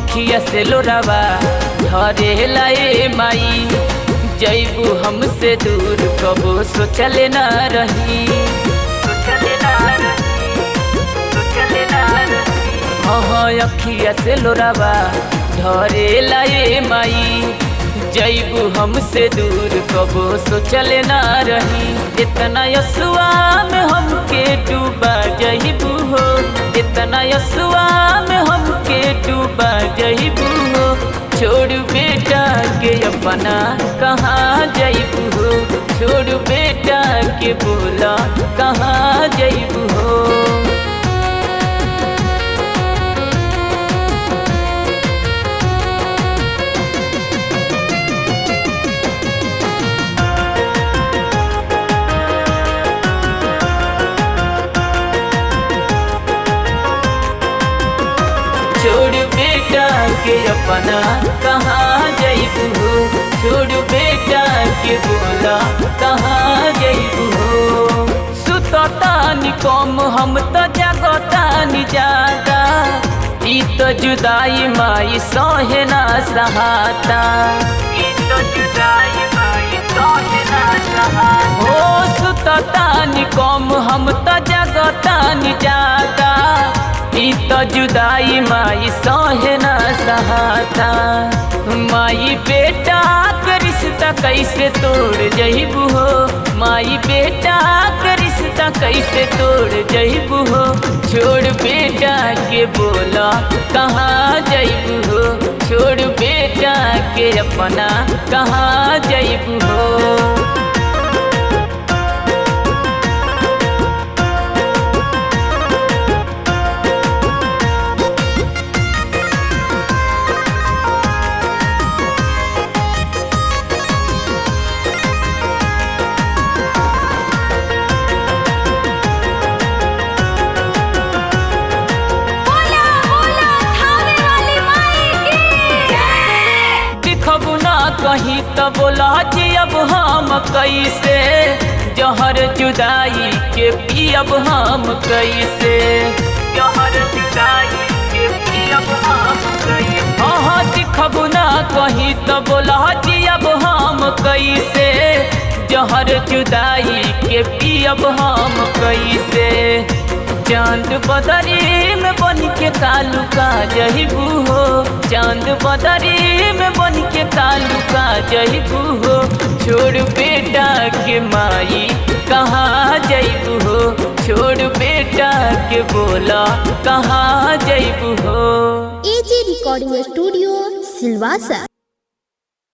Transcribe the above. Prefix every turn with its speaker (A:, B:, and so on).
A: अखिया से लोरावा धरे लाए माई, जैबू हमसे दूर कबो सोचले ना रही, सोचले ना रही, सोचले ना रही। हाँ अखिया से लोरावा धरे लाए माई, जैबू हमसे दूर कबो सोचले ना रही। इतना यसुआ में हमके डूबा जैबू हो, इतना यसुआ में हमके डूबा जैबू हो। छोड़ बेटा के अपना कहाँ जैबू हो, छोड़ बेटा के बोला कहाँ जैबू हो। छोड़ बेटा के अपना कहाँ जैबू हो, छोड़ बेटा के बोला कहाँ जैबू हो। सुततानी कम हम तो जगतानी ज्यादा, ई तो जुदाई माई सहे ना सहाता, ई तो जुदाई माई सहे ना सहाता। हो सुततानी कम हम तो जगतानी ज्यादा, ई तो जुदाई माई सहे ना सहाता। माई बेटा का रिश्ता कैसे तोड़ जैबू हो, माई बेटा का रिश्ता कैसे तोड़ जैबू हो। छोड़ बेटा के बोला कहाँ जैबू हो, छोड़ बेटा के अपना कहाँ जैबू हो। कहीं तो बोला जी अब हम कैसे, जहर जुदाई के पियब हम कैसे, जहर जुदाई के पियब हम कैसे। हाँ दिखबू ना कहीं तो बोला जी अब हम कैसे, जहर जुदाई के पियब हम कैसे। चांद बदरी में बन के कालू का जैबू हो, चांद बदरी में बन के कालू का जैबू हो। छोड़ बेटा के माई कहाँ जैबू हो, छोड़ बेटा के बोला कहाँ जैबू हो।
B: AG recording studio Silvassa.